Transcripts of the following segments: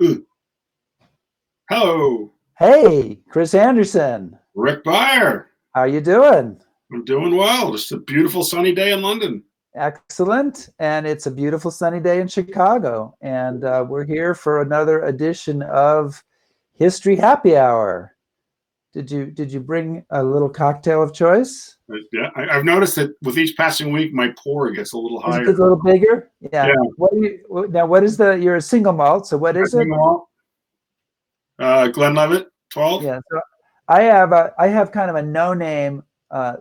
Ooh. Hello, Hey, Chris Anderson. Rick Byer. How you doing? I'm doing well. Just a beautiful sunny day in London. Excellent. And it's a beautiful sunny day in Chicago. And we're here for another edition of History Happy Hour. Did you bring a little cocktail of choice? Yeah, I've noticed that with each passing week, my pour gets a little Is higher. it a little bigger? Yeah, Yeah. Now? What is you're a single malt, so what I is bring it? them all. Glenlivet, 12. Yeah. So I have kind of a no name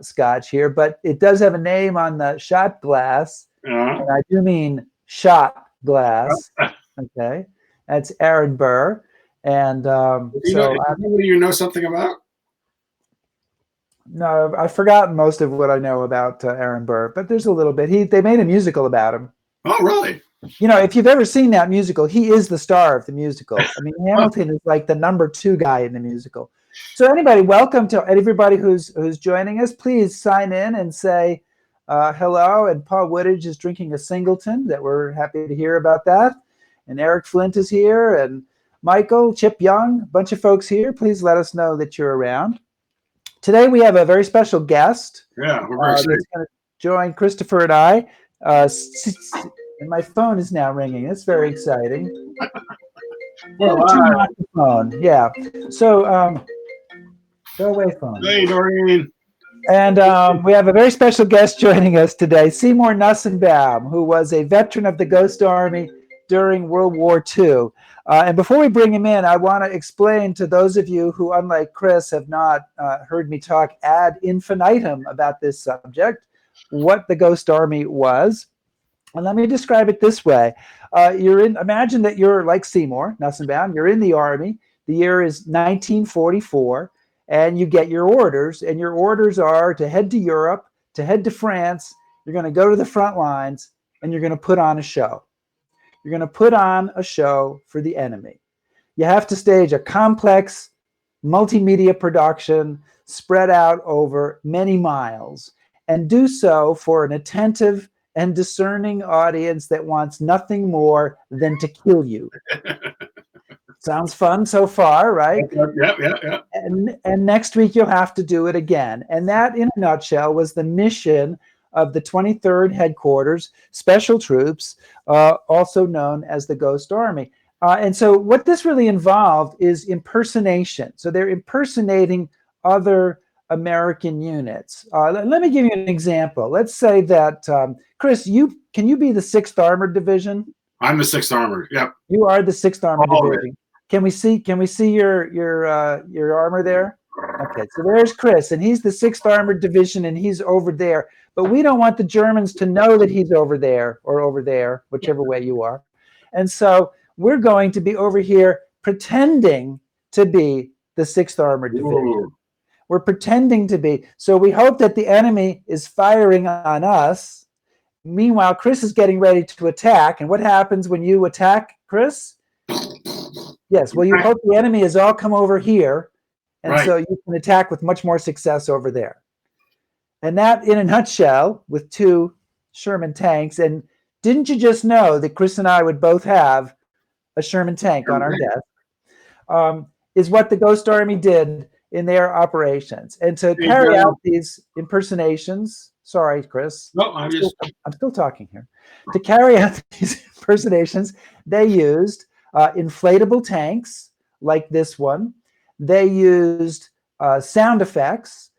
scotch here, but it does have a name on the shot glass. Uh, And I do mean shot glass. Okay, that's Aaron Burr, and is there anybody you know something about? no, I've forgotten most of what I know about Aaron Burr, but there's a little bit. They made a musical about him. Oh, really? You know, if you've ever seen that musical, he is the star of the musical. I mean, Hamilton is like the number two guy in the musical. So anybody, welcome to everybody who's joining us. Please sign in and say hello. And Paul Woodage is drinking a Singleton. That we're happy to hear about that. And Eric Flint is here, and Michael, Chip Young, a bunch of folks here. Please let us know that you're around. Today we have a very special guest Yeah, we're very excited. that's going to join Christopher and I. And my phone is now ringing. It's very exciting. Well, Turn off the phone. Yeah. So go away, phone. hey, Doreen. And we have a very special guest joining us today, Seymour Nussenbaum, who was a veteran of the Ghost Army during World War II. And before we bring him in, I want to explain to those of you who, unlike Chris, have not heard me talk ad infinitum about this subject, what the Ghost Army was. And let me describe it this way. Imagine that you're like Seymour Nussenbaum, you're in the Army. The year is 1944, and you get your orders. And your orders are to head to Europe, to head to France. You're going to go to the front lines, and you're going to put on a show. You're going to put on a show for the enemy. You have to stage a complex multimedia production spread out over many miles, and do so for an attentive and discerning audience that wants nothing more than to kill you. Sounds fun so far, right? Yeah. And next week you'll have to do it again. And that, in a nutshell, was the mission of the 23rd Headquarters Special Troops, also known as the Ghost Army. And so what this really involved is impersonation. So they're impersonating other American units. Let me give you an example. Let's say that, Chris, can you be the 6th Armored Division? I'm the 6th Armored. Yep. You are the 6th Armored All Division. Can we see your armor there? Okay, so there's Chris, and he's the 6th Armored Division, and he's over there. But we don't want the Germans to know that he's over there or over there, whichever way you are. And so we're going to be over here pretending to be the 6th Armored Division. Ooh. We're pretending to be. So we hope that the enemy is firing on us. Meanwhile, Chris is getting ready to attack. And what happens when you attack, Chris? Yes, well, you hope the enemy has all come over here, and so you can attack with much more success over there. And that, in a nutshell, with 2 Sherman tanks. And didn't you just know that Chris and I would both have a Sherman tank on our desk? Is what the Ghost Army did in their operations. And to carry out these impersonations, sorry, Chris. No, I'm still talking here. To carry out these impersonations, they used inflatable tanks like this one. They used sound effects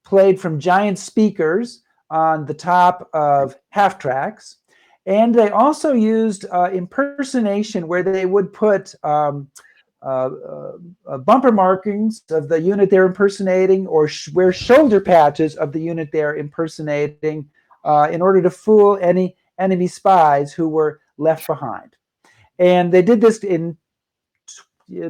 played from giant speakers on the top of half tracks. And they also used impersonation where they would put bumper markings of the unit they're impersonating, or wear shoulder patches of the unit they're impersonating in order to fool any enemy spies who were left behind. And they did this in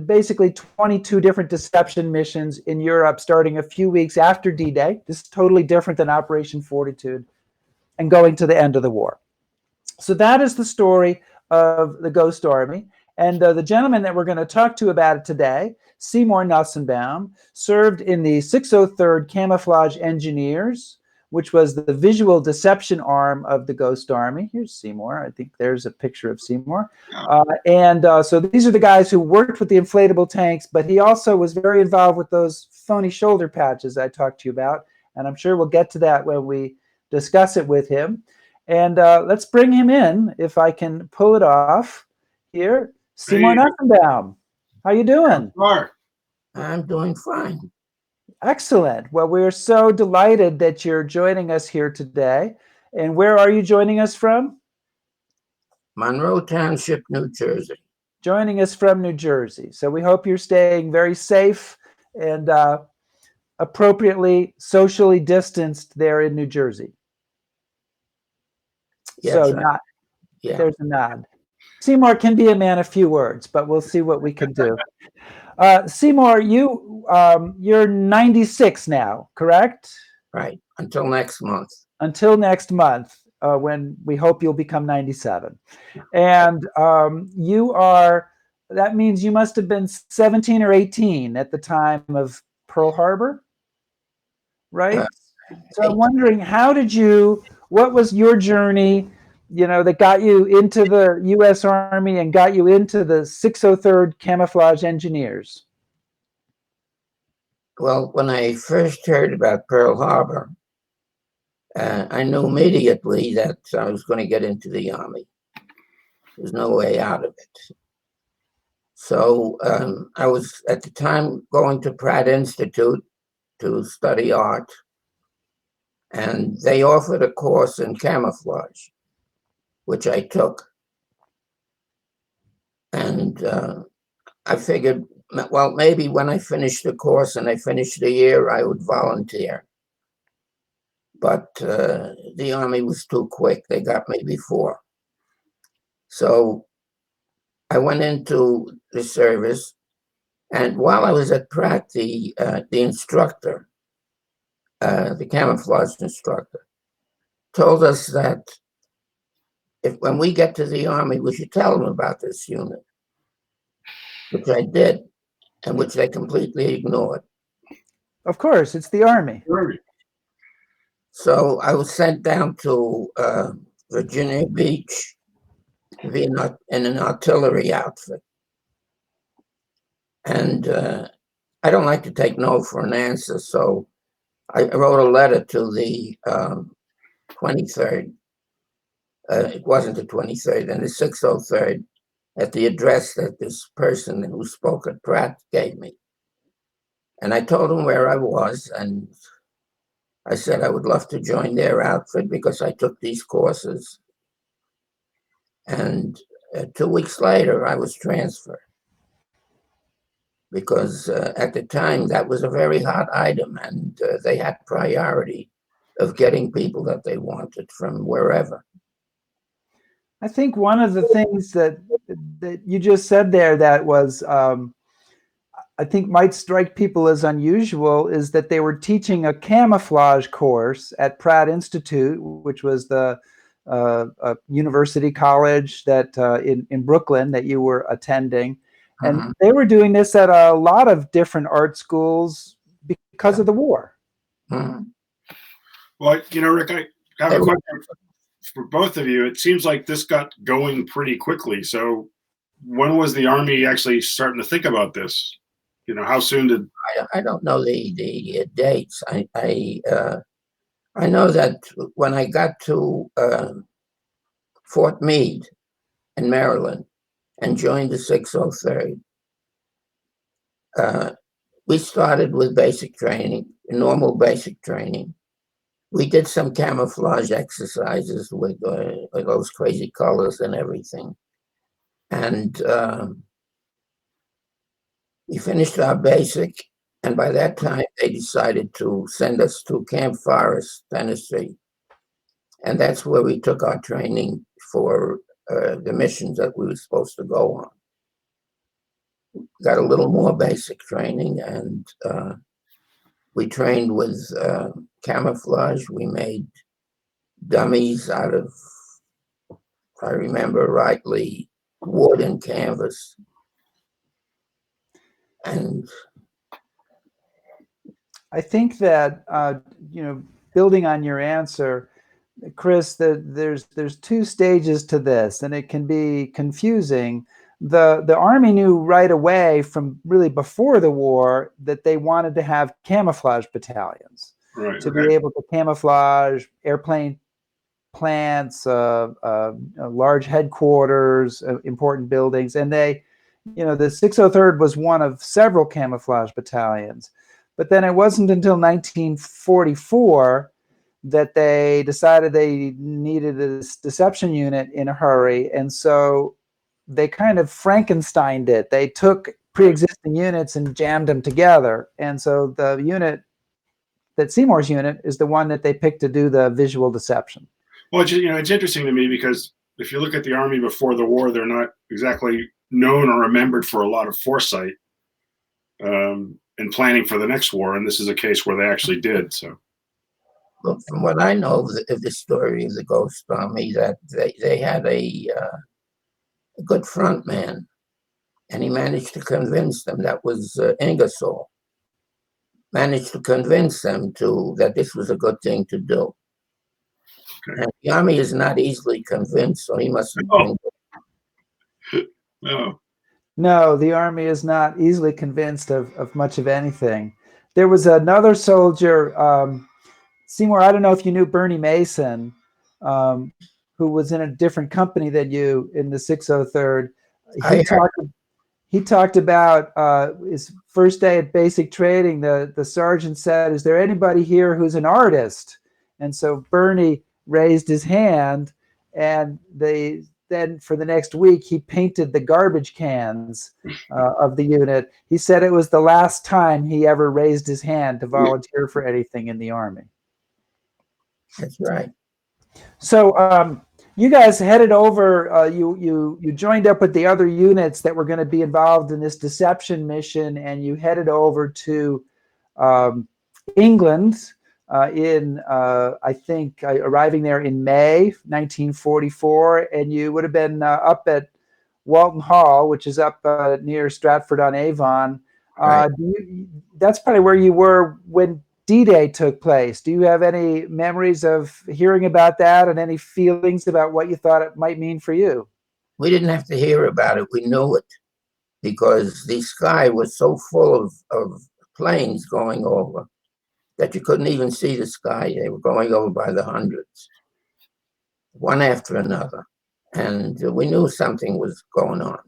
basically 22 different deception missions in Europe, starting a few weeks after D-Day. This is totally different than Operation Fortitude, and going to the end of the war. So that is the story of the Ghost Army. And the gentleman that we're going to talk to about it today, Seymour Nussenbaum, served in the 603rd Camouflage Engineers, which was the visual deception arm of the Ghost Army. Here's Seymour. I think there's a picture of Seymour. So these are the guys who worked with the inflatable tanks, but he also was very involved with those phony shoulder patches I talked to you about. And I'm sure we'll get to that when we discuss it with him. And let's bring him in, if I can pull it off here. Seymour Nussenbaum, how you doing? I'm doing fine. Excellent. Well, we're so delighted that you're joining us here today. And where are you joining us from? Monroe Township, New Jersey. Joining us from New Jersey. So we hope you're staying very safe and appropriately socially distanced there in New Jersey. Yes, So there's a nod. Seymour can be a man of few words, but we'll see what we can do. Seymour, you're 96 now, correct? Right. Until next month. Until next month, when we hope you'll become 97. And that means you must have been 17 or 18 at the time of Pearl Harbor, right? So I'm wondering, what was your journey, that got you into the U.S. Army and got you into the 603rd Camouflage Engineers? Well, when I first heard about Pearl Harbor, I knew immediately that I was going to get into the Army. There's no way out of it. So I was, at the time, going to Pratt Institute to study art, and they offered a course in camouflage, which I took. And I figured, well, maybe when I finished the course and I finished the year, I would volunteer. But the Army was too quick. They got me before. So I went into the service. And while I was at Pratt, the instructor, the camouflage instructor, told us that when we get to the Army, we should tell them about this unit, which I did, and which they completely ignored. Of course, it's the Army. So I was sent down to Virginia Beach in an artillery outfit. And I don't like to take no for an answer, so I wrote a letter to the 23rd. It wasn't the 23rd, and the 603rd, at the address that this person who spoke at Pratt gave me. And I told them where I was, and I said I would love to join their outfit because I took these courses. And 2 weeks later, I was transferred. Because at the time, that was a very hot item, and they had priority of getting people that they wanted from wherever. I think one of the things that you just said there that was, I think might strike people as unusual, is that they were teaching a camouflage course at Pratt Institute, which was the a university college that in Brooklyn that you were attending. And they were doing this at a lot of different art schools because of the war. Well, Rick, I have a question for both of you. It seems like this got going pretty quickly. So when was the Army actually starting to think about this? How soon did... I don't know the dates. I know that when I got to Fort Meade in Maryland and joined the 603rd, we started with basic training, normal basic training. We did some camouflage exercises with those crazy colors and everything. And we finished our basic, and by that time, they decided to send us to Camp Forest, Tennessee. And that's where we took our training for the missions that we were supposed to go on. Got a little more basic training, and we trained with camouflage. We made dummies out of, if I remember rightly, wood and canvas. And I think that, building on your answer, Chris, there's two stages to this, and it can be confusing. The Army knew right away from really before the war that they wanted to have camouflage battalions to be able to camouflage airplane plants, large headquarters, important buildings, and the 603rd was one of several camouflage battalions. But then it wasn't until 1944 that they decided they needed this deception unit in a hurry, and so they kind of Frankensteined it. They took pre-existing units and jammed them together, and so the unit that Seymour's unit is the one that they picked to do the visual deception. Well, it's interesting to me because if you look at the Army before the war, they're not exactly known or remembered for a lot of foresight and planning for the next war, and this is a case where they actually did. So, well, from what I know of the story of the Ghost Army, that they had a good front man, and he managed to convince them. That was Ingersoll. Managed to convince them that this was a good thing to do. Okay. And the Army is not easily convinced, so he must have been. No, the Army is not easily convinced of much of anything. There was another soldier, Seymour, I don't know if you knew Bernie Mason, who was in a different company than you in the 603rd. He talked about his first day at basic training. The sergeant said, "Is there anybody here who's an artist?" And so Bernie raised his hand, and then for the next week, he painted the garbage cans of the unit. He said it was the last time he ever raised his hand to volunteer for anything in the Army. That's right. So you guys headed over, you joined up with the other units that were going to be involved in this deception mission, and you headed over to England I think, arriving there in May 1944, and you would have been up at Walton Hall, which is up near Stratford-on-Avon. Right. That's probably where you were when D-Day took place. Do you have any memories of hearing about that and any feelings about what you thought it might mean for you? We didn't have to hear about it. We knew it because the sky was so full of planes going over that you couldn't even see the sky. They were going over by the hundreds, one after another. And we knew something was going on.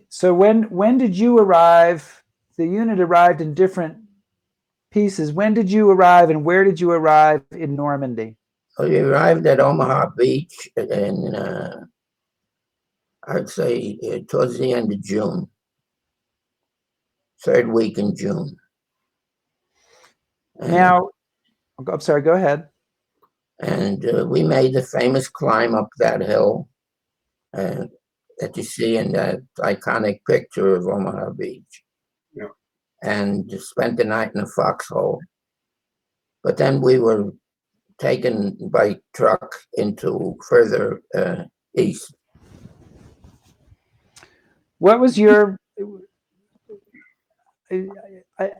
So when did you arrive? The unit arrived in different pieces. When did you arrive, and where did you arrive in Normandy? Well, we arrived at Omaha Beach in, I'd say, towards the end of June. Third week in June. Now, I'm sorry, go ahead. And we made the famous climb up that hill that you see in that iconic picture of Omaha Beach. Yeah. And spent the night in a foxhole. But then we were taken by truck into further east. What was your...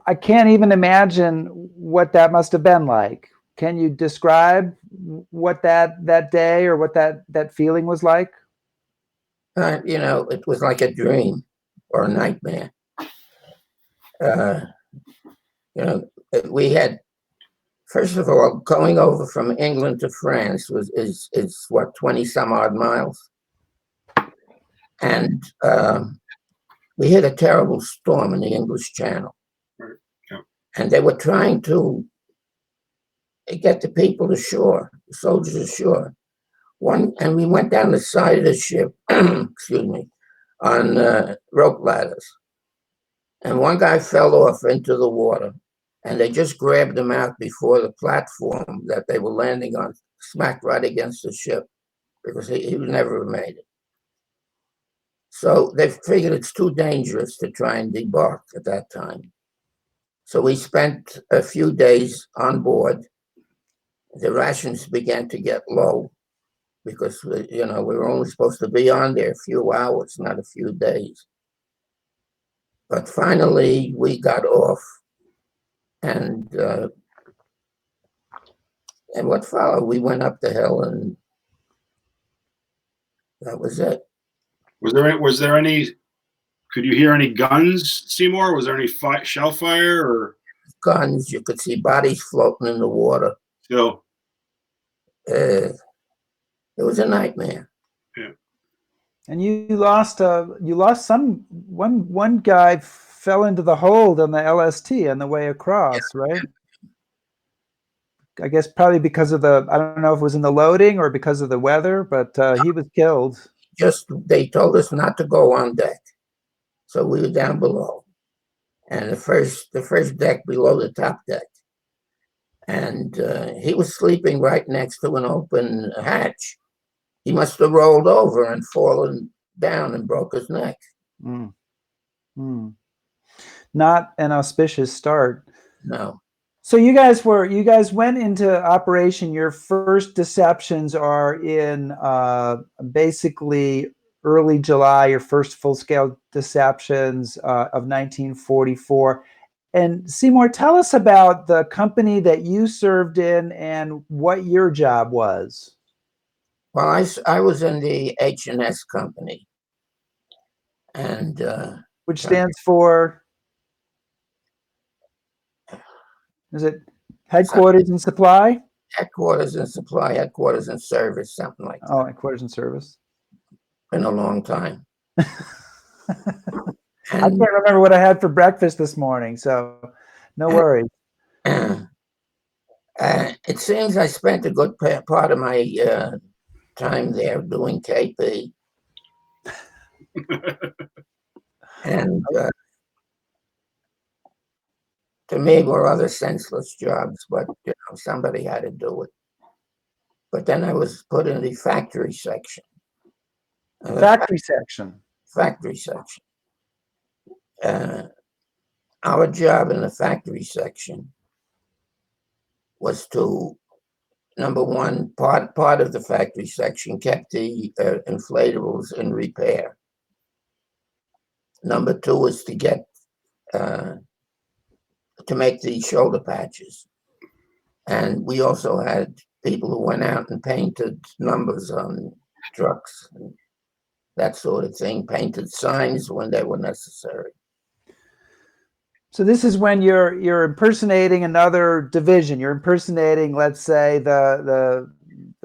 I can't even imagine what that must have been like. Can you describe what that day or what that feeling was like? It was like a dream or a nightmare. We had, first of all, going over from England to France is what, 20 some odd miles. And we hit a terrible storm in the English Channel. Yeah. And they were trying to get the people ashore, the soldiers ashore. And we went down the side of the ship, excuse me, on rope ladders. And one guy fell off into the water, and they just grabbed him out before the platform that they were landing on smacked right against the ship, because he would never have made it. So they figured it's too dangerous to try and debark at that time. So we spent a few days on board. The rations began to get low because, we were only supposed to be on there a few hours, not a few days. But finally, we got off And what followed, we went up the hill, and that was it. Was there any? Could you hear any guns, Seymour? Was there any shell fire or Guns, you could see bodies floating in the water. still? It was a nightmare. Yeah. And you lost one guy fell into the hold on the LST on the way across, right? I guess probably because of I don't know if it was in the loading or because of the weather, but he was killed. They told us not to go on deck. So we were down below. And the first deck below the top deck. And he was sleeping right next to an open hatch. He must have rolled over and fallen down and broke his neck. Mm. Mm. Not an auspicious start. No. So you guys went into operation. Your first deceptions are in basically early July, your first full-scale deceptions of 1944. And Seymour, tell us about the company that you served in and what your job was. Well, I was in the H&S company. And which stands for, is it headquarters and supply? Headquarters and supply, headquarters and service, something like that. Oh, headquarters and service. Been a long time. I can't remember what I had for breakfast this morning, so no worries. It seems I spent a good part of my time there doing KP. And to me, were other senseless jobs, but somebody had to do it. But then I was put in the factory section. Factory section. Factory section. Our job in the factory section was to, number one, part of the factory section kept the inflatables in repair. Number two was to get to make the shoulder patches. And we also had people who went out and painted numbers on trucks and that sort of thing, painted signs when they were necessary. So this is when you're impersonating another division. You're impersonating, let's say, the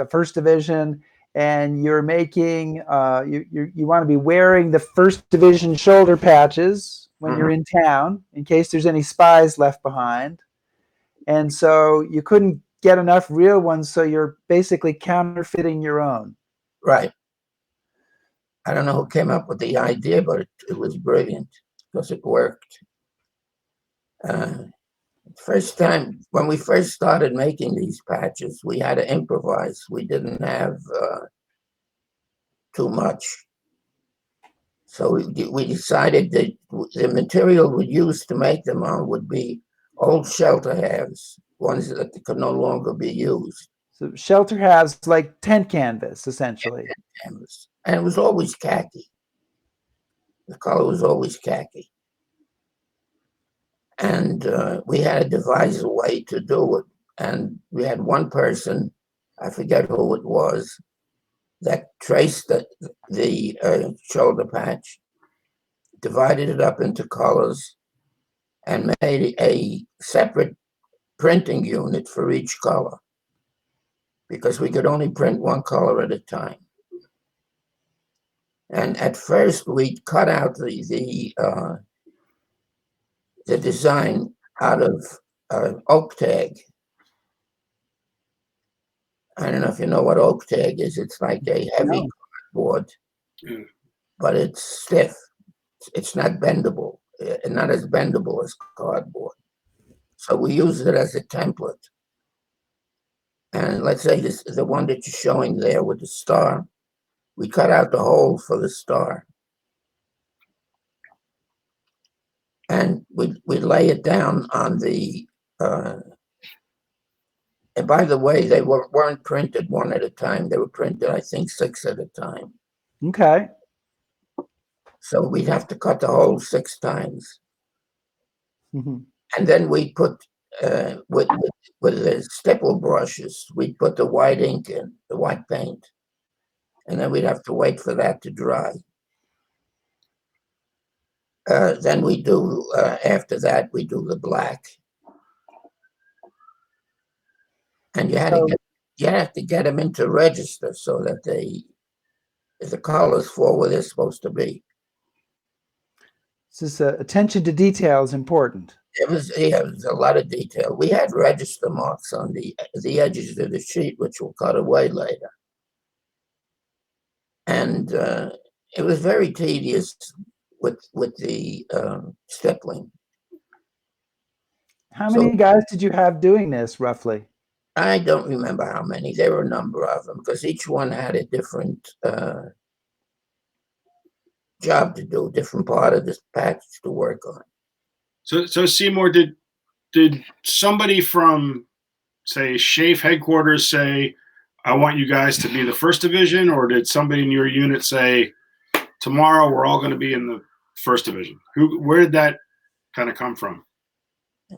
first division, and you're making you want to be wearing the first division shoulder patches when you're in town, in case there's any spies left behind. And so you couldn't get enough real ones, so you're basically counterfeiting your own. Right. I don't know who came up with the idea, but it was brilliant because it worked. First time, when we first started making these patches, we had to improvise. We didn't have too much. So we decided that the material we used to make them on would be old shelter halves, ones that could no longer be used. So shelter halves, like tent canvas, essentially. Tent canvas. And it was always khaki. The color was always khaki. And we had to devise a way to do it. And we had one person, I forget who it was, that traced the shoulder patch, divided it up into colors, and made a separate printing unit for each color, because we could only print one color at a time. And at first, we cut out the design out of oak tag. I don't know if you know what oak tag is. It's like a heavy cardboard, but it's stiff. It's not bendable, not as bendable as cardboard. So we use it as a template. And let's say the one that you're showing there with the star, we cut out the hole for the star. And we lay it down on the, and by the way, they weren't printed one at a time. They were printed, I think, 6 at a time. Okay. So we'd have to cut the hole 6 times. Mm-hmm. And then we put with the stipple brushes, we'd put the white ink in, the white paint, and then we'd have to wait for that to dry. Then we do, after that, we do the black. And you have to get them into register so that the colors fall where they're supposed to be. This attention to detail is important. It was a lot of detail. We had register marks on the edges of the sheet, which we'll cut away later. And it was very tedious with the stippling. How many guys did you have doing this, roughly? I don't remember how many. There were a number of them because each one had a different job to do, different part of this package to work on. So Seymour, did somebody from, say, SHAFE headquarters say, I want you guys to be the first division, or did somebody in your unit say, tomorrow we're all going to be in the first division? Where did that kind of come from?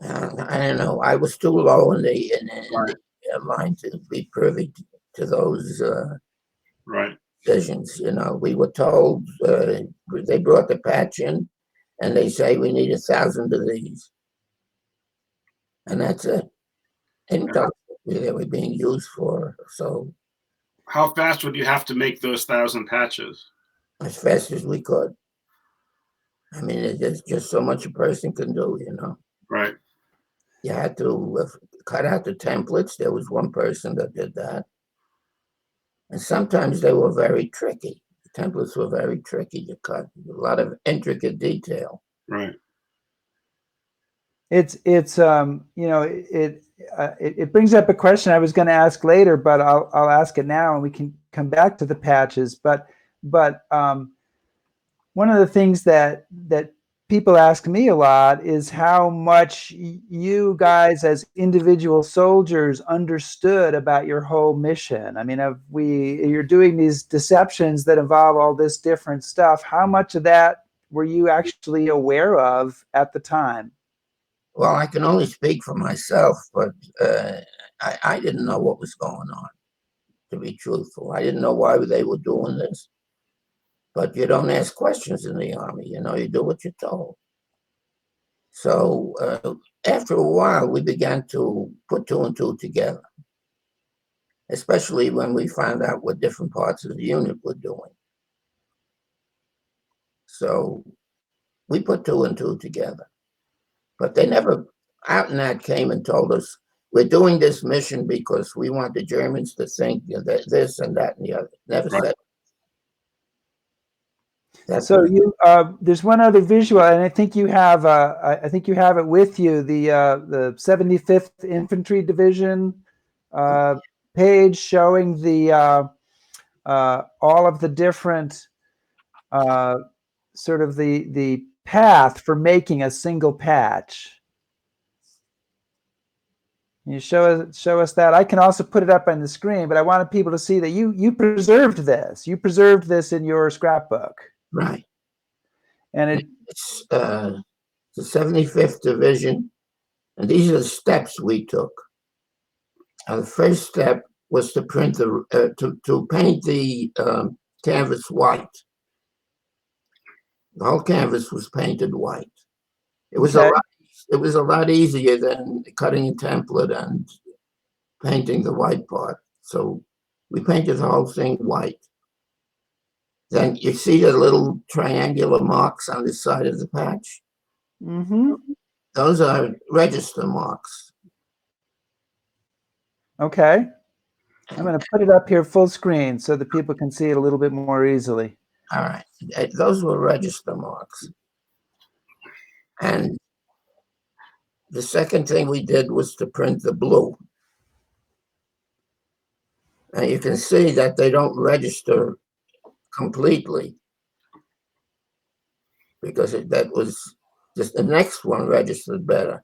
I don't know. I was too low in the line to be privy to those decisions. You know, we were told they brought the patch in, and they say we need 1,000 of these, and that's it. And they were being used for. So, how fast would you have to make those 1,000 patches? As fast as we could. I mean, there's just so much a person can do, you know. Right. You had to cut out the templates. There was one person that did that. And sometimes they were very tricky. The templates were very tricky to cut. A lot of intricate detail. Right. It's you know, it brings up a question I was going to ask later, but I'll ask it now, and we can come back to the patches. But one of the things that people ask me a lot is how much you guys as individual soldiers understood about your whole mission. I mean, you're doing these deceptions that involve all this different stuff. How much of that were you actually aware of at the time? Well, I can only speak for myself, but I didn't know what was going on, to be truthful. I didn't know why they were doing this. But you don't ask questions in the Army, you know, you do what you're told. So after a while, we began to put 2 and 2 together, especially when we found out what different parts of the unit were doing. So we put 2 and 2 together. But they never out and out came and told us, we're doing this mission because we want the Germans to think that this and that and the other. Never said. So you, there's one other visual, and I think you have, it with you. The 75th Infantry Division page showing the all of the different sort of the path for making a single patch. Can you show us that? I can also put it up on the screen, but I wanted people to see that you preserved this. You preserved this in your scrapbook. Right. And it's the 75th Division, and these are the steps we took. The first step was to print to paint the canvas white. The whole canvas was painted white. It was a lot easier than cutting a template and painting the white part. So we painted the whole thing white. Then you see the little triangular marks on the side of the patch. Mm-hmm. Those are register marks. Okay. I'm going to put it up here full screen so that people can see it a little bit more easily. All right. Those were register marks. And the second thing we did was to print the blue. Now you can see that they don't register completely because that was just the next one registered better.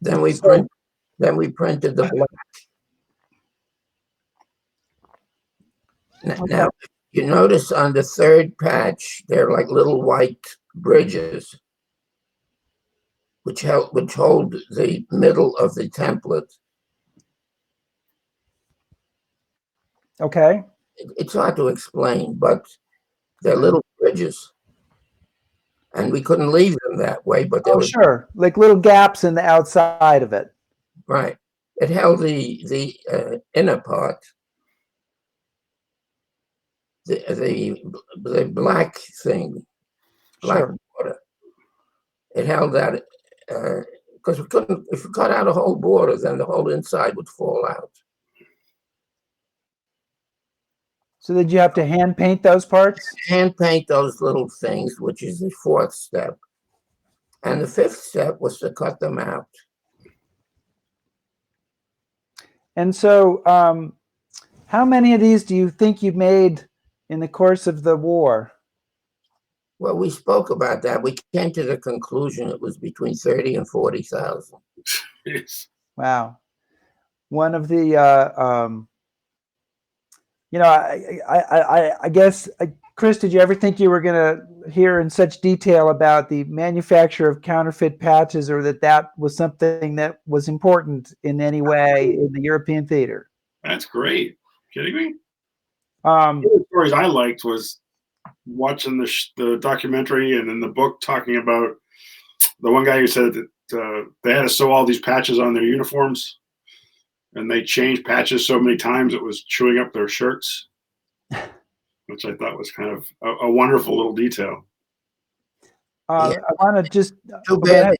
Then we printed the black. Now you notice on the third patch they're like little white bridges. which hold the middle of the template. Okay. It's hard to explain, but they're little bridges, and we couldn't leave them that way. But they Oh, were sure. Like little gaps in the outside of it. right. It held the inner part, the black thing, black Sure. border. It held that because we couldn't. If we cut out a whole border, then the whole inside would fall out. So did you have to hand paint those parts? Hand paint those little things, which is the fourth step. And the fifth step was to cut them out. And so how many of these do you think you made in the course of the war? Well, we spoke about that. We came to the conclusion it was between 30 and 40,000. Yes. Wow. One of the, I guess, Chris, did you ever think you were going to hear in such detail about the manufacture of counterfeit patches, or that was something that was important in any way in the European theater? That's great. Kidding me? Um, One of the stories I liked was watching the documentary and in the book talking about the one guy who said that they had to sew all these patches on their uniforms, and they changed patches so many times it was chewing up their shirts, which I thought was kind of a wonderful little detail. Yeah. I want to just Too bad they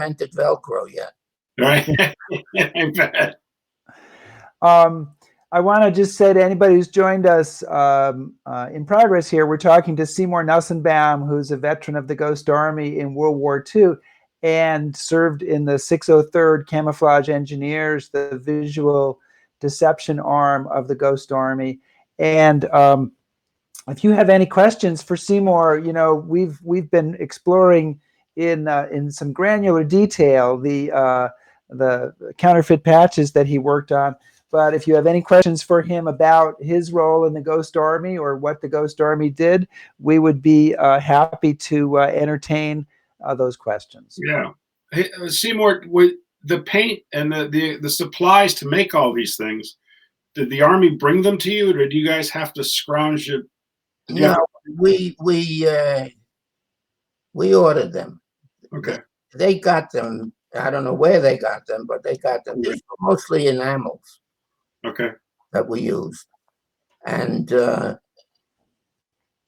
invented Velcro yet. Right? I bet. I want to just say to anybody who's joined us in progress here, we're talking to Seymour Nussenbaum, who's a veteran of the Ghost Army in World War II and served in the 603rd Camouflage Engineers, the visual deception arm of the Ghost Army. And if you have any questions for Seymour, we've been exploring in some granular detail the counterfeit patches that he worked on. But if you have any questions for him about his role in the Ghost Army or what the Ghost Army did, we would be happy to entertain those questions. Yeah. Hey, Seymour, with the paint and the supplies to make all these things, did the Army bring them to you, or did you guys have to scrounge it? No, we ordered them. Okay. They got them. I don't know where they got them, but they got them. These were mostly enamels. Okay. That we used, and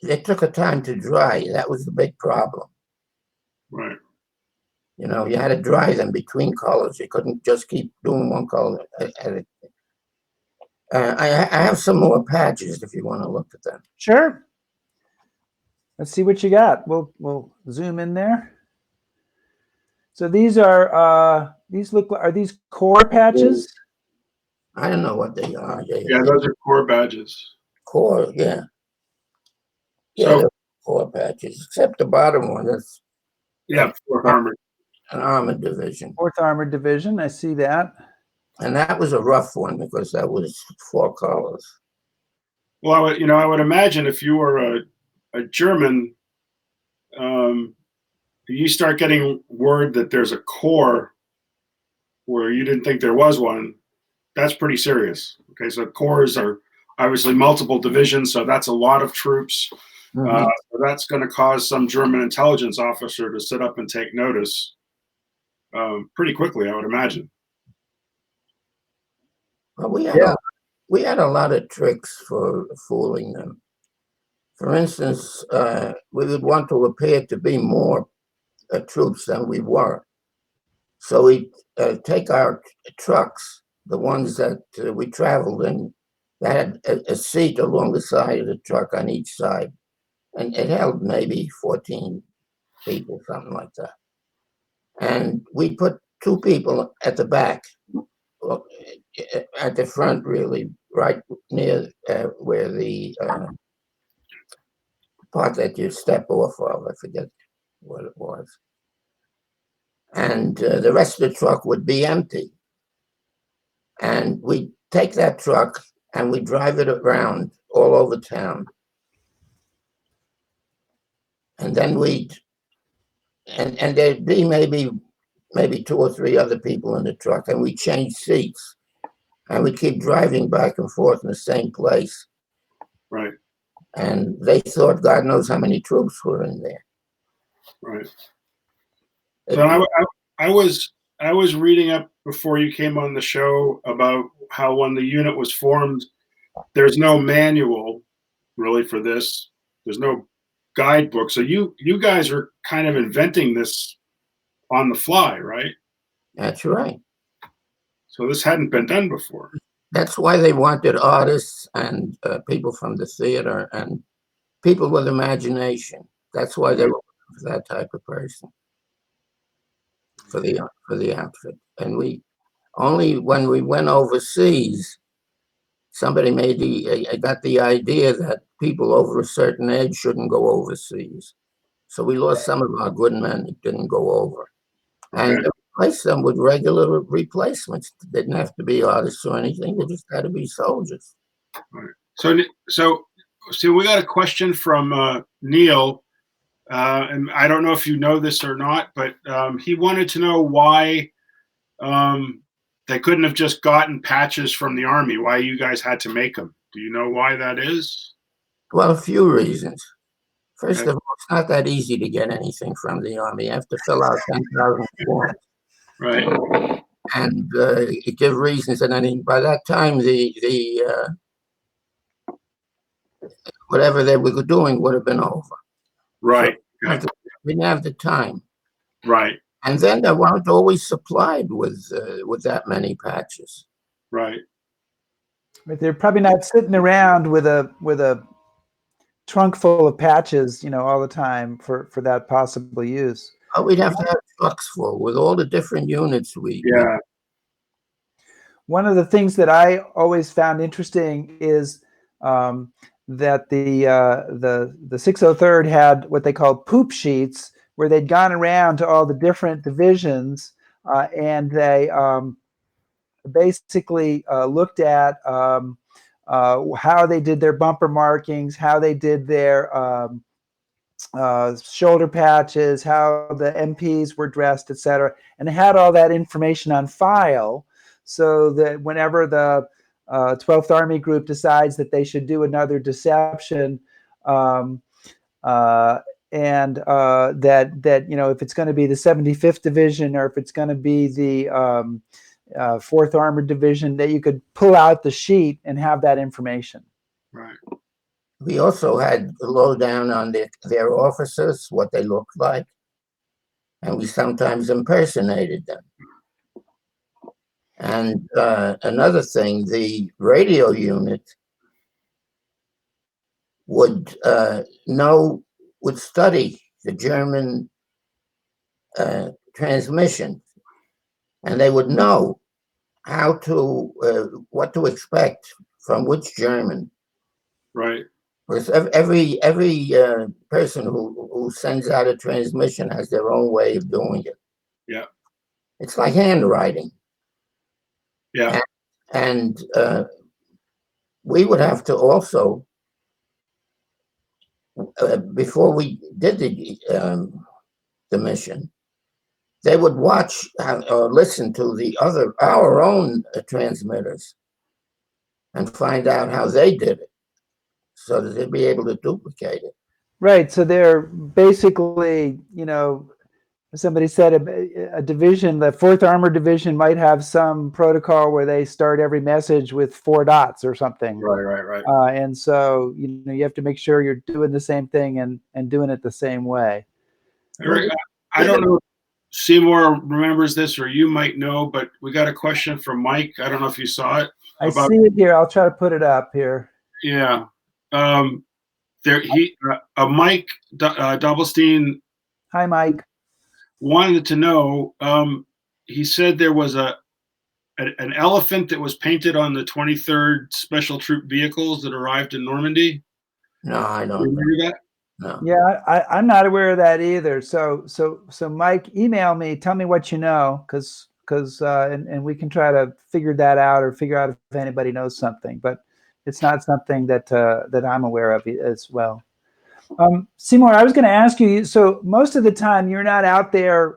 they took a time to dry. That was the big problem. Right. You had to dry them between colors. You couldn't just keep doing one color at a I have some more patches if you want to look at them. Sure. Let's see what you got. We'll zoom in there. So these are are these core patches? I don't know what they are. Yeah, those are core badges. Core, yeah. Yeah, So, they're core patches, except the bottom one. That's for armored. an armored division. 4th Armored Division. I see that. And that was a rough one because that was 4 colors. Well, I would imagine if you were a German, you start getting word that there's a corps where you didn't think there was one. That's pretty serious. Okay, so corps are obviously multiple divisions, so that's a lot of troops. So that's going to cause some German intelligence officer to sit up and take notice pretty quickly, I would imagine. Well, we had a lot of tricks for fooling them. For instance, we would want to appear to be more troops than we were. So we take our trucks, the ones that we traveled in, that had a seat along the side of the truck on each side. And it held maybe 14 people, something like that. And we put 2 people at the back, at the front, really, right near where the part that you step off of. I forget what it was. And the rest of the truck would be empty. And we take that truck and we drive it around all over town. And then and there'd be maybe maybe 2 or 3 other people in the truck, and we changed seats. And we keep driving back and forth in the same place. Right. And they thought God knows how many troops were in there. Right. So I was reading up before you came on the show about how when the unit was formed, there's no manual really for this. There's no guidebook. So you guys are kind of inventing this on the fly, right? That's right. So this hadn't been done before. That's why they wanted artists and people from the theater and people with imagination. That's why they were looking for that type of person for the outfit. And we only when we went overseas, somebody got the idea that people over a certain age shouldn't go overseas. So we lost some of our good men that didn't go over. And Okay. replace them with regular replacements. They didn't have to be artists or anything. They just had to be soldiers. Right. So we got a question from Neil, and I don't know if you know this or not, but he wanted to know why they couldn't have just gotten patches from the Army. Why you guys had to make them? Do you know why that is? Well, a few reasons. First Okay. of all, it's not that easy to get anything from the Army. You have to fill out 10,000 forms. Right. And give reasons and anything. By that time, the whatever they were doing would have been over. Right. So Okay. we didn't have the time. Right. And then they weren't always supplied with that many patches. Right. But they're probably not sitting around with a trunk full of patches, all the time for that possible use. Oh, we'd have to have trucks full with all the different units Yeah. One of the things that I always found interesting is that the 603rd had what they called poop sheets, where they'd gone around to all the different divisions and they basically looked at how they did their bumper markings, how they did their shoulder patches, how the MPs were dressed, etc., and they had all that information on file, so that whenever the 12th Army Group decides that they should do another deception, and that if it's going to be the 75th Division or if it's going to be the 4th Armored Division, that you could pull out the sheet and have that information. Right. We also had the lowdown on their officers, what they looked like, and we sometimes impersonated them. And another thing, the radio unit would study the German transmission, and they would know what to expect from which German. Right. Because every person who sends out a transmission has their own way of doing it. Yeah. It's like handwriting. Yeah. And we would have to also, before we did the mission, they would watch or listen to our own transmitters and find out how they did it, so that they'd be able to duplicate it. Right. So they're basically, somebody said a division, the 4th Armored Division might have some protocol where they start every message with 4 dots or something. Right. And so, you have to make sure you're doing the same thing and doing it the same way. Eric, I don't know if Seymour remembers this, or you might know, but we got a question from Mike. I don't know if you saw it. I see it here. I'll try to put it up here. Yeah. Mike Doubelstein. Hi, Mike. Wanted to know. He said there was an elephant that was painted on the 23rd Special Troop vehicles that arrived in Normandy. No, I don't remember that. No. Yeah, I'm not aware of that either. So Mike, email me. Tell me what you know, because and we can try to figure that out or figure out if anybody knows something. But it's not something that I'm aware of as well. Seymour, I was going to ask you. So most of the time, you're not out there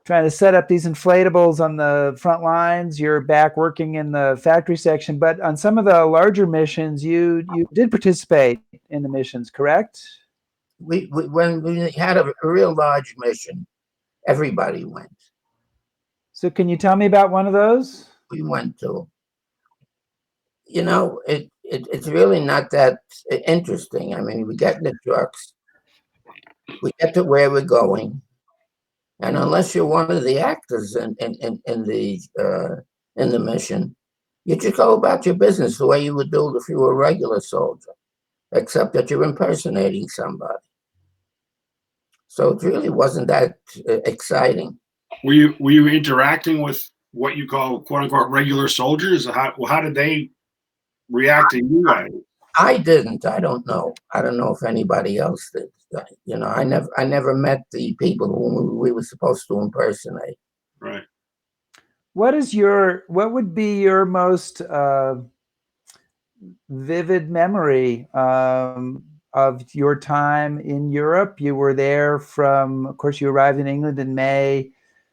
trying to set up these inflatables on the front lines. You're back working in the factory section, but on some of the larger missions, you did participate in the missions, correct? When we had a real large mission, everybody went. So can you tell me about one of those? We went to, it's really not that interesting. I mean, we get in the trucks, we get to where we're going, and unless you're one of the actors in the mission, you just go about your business the way you would do if you were a regular soldier, except that you're impersonating somebody. So it really wasn't that exciting. Were you interacting with what you call "quote unquote" regular soldiers? How did they react to you guys? I didn't. I don't know. I don't know if anybody else did. I never met the people whom we were supposed to impersonate. Right. What would be your most vivid memory of your time in Europe? You were there of course, you arrived in England in May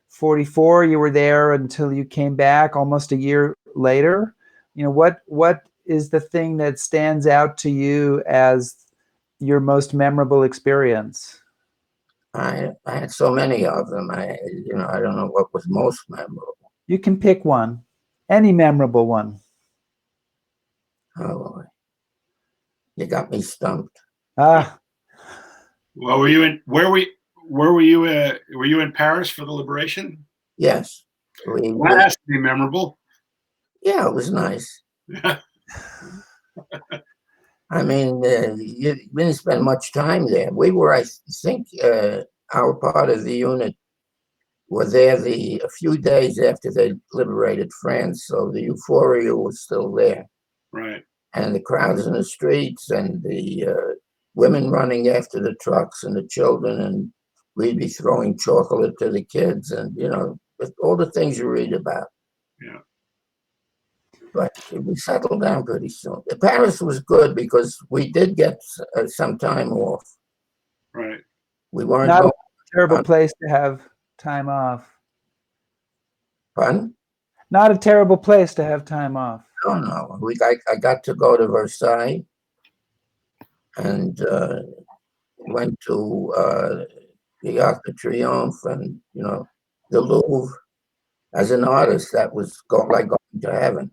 44. You were there until you came back almost a year later. What is the thing that stands out to you as your most memorable experience? I had so many of them. I don't know what was most memorable. You can pick one, any memorable one. Oh, you got me stumped. Ah. Well, were you in were you in Paris for the liberation? Yes. That has to be memorable. Yeah, it was nice. I mean, you didn't spend much time there. We were, I think, our part of the unit were there a few days after they liberated France, so the euphoria was still there. Right. And the crowds in the streets and the women running after the trucks and the children, and we'd be throwing chocolate to the kids, and all the things you read about. Yeah. But we settled down pretty soon. Paris was good because we did get some time off. Right. We weren't not going a terrible place to have time off. Pardon? Not a terrible place to have time off. No. I got to go to Versailles and went to the Arc de Triomphe and the Louvre. As an artist, that was like going to heaven.